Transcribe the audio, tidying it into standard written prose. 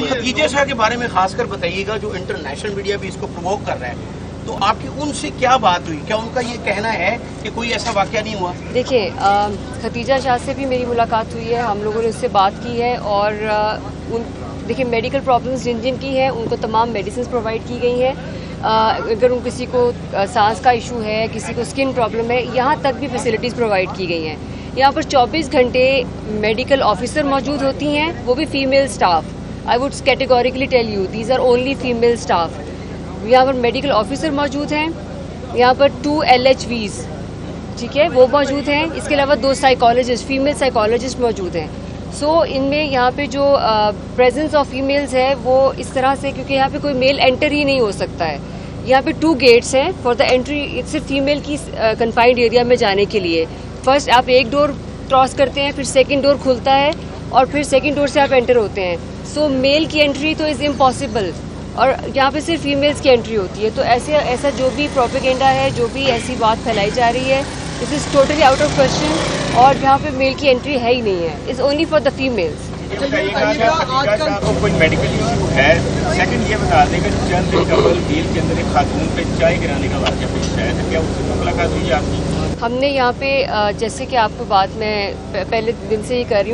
Khadija Shah के बारे में खासकर बताइएगा, जो इंटरनेशनल मीडिया भी इसको प्रमोट कर रहा है, तो आपकी उनसे क्या बात हुई? क्या उनका ये कहना है कि कोई ऐसा वाकया नहीं हुआ? देखिए, खतीजा शाह से भी मेरी मुलाकात हुई है, हम लोगों ने उससे बात की है और देखिए मेडिकल प्रॉब्लम्स जिन जिन की हैं उनको तमाम मेडिसिन प्रोवाइड की गई हैं। अगर किसी को सांस का इशू है, किसी को स्किन प्रॉब्लम है, यहाँ तक भी फैसिलिटीज़ प्रोवाइड की गई हैं। यहाँ पर 24 घंटे मेडिकल ऑफिसर मौजूद होती हैं, वो भी female staff. I would categorically tell you these are only female staff. यहाँ पर मेडिकल ऑफिसर मौजूद हैं, यहाँ पर 2 LHVs, ठीक है, वो मौजूद हैं। इसके अलावा 2 साइकोलॉजिस्ट, फीमेल साइकोलॉजिस्ट मौजूद हैं। इनमें यहाँ पे जो प्रेजेंस ऑफ फीमेल्स है वो इस तरह से, क्योंकि यहाँ पे कोई मेल एंटर ही नहीं हो सकता है। यहाँ पे 2 गेट्स हैं फॉर द एंट्री, सिर्फ फीमेल की कन्फाइंड एरिया में जाने के लिए। फर्स्ट आप एक डोर क्रॉस करते हैं, फिर सेकेंड डोर खुलता है और फिर सेकेंड डोर से आप एंटर होते हैं। मेल की एंट्री तो इज़ इम्पॉसिबल और यहाँ पे सिर्फ फीमेल्स की एंट्री होती है। तो ऐसा जो भी प्रोपेगेंडा है, जो भी ऐसी बात फैलाई जा रही है, this is totally out of question. और यहाँ पे मेल की एंट्री है ही नहीं है, it's only for the females. आपको कोई मेडिकल इशू है? सेकंड ये बता दें कि चंद कपल झील के अंदर एक खातून पे चाय गिराने का वाक़या पेश आया था, क्या उससे मुलाकात हुई आपकी? हमने यहाँ पे जैसे कि आपको बात मैं पहले दिन से ही कर रही हूँ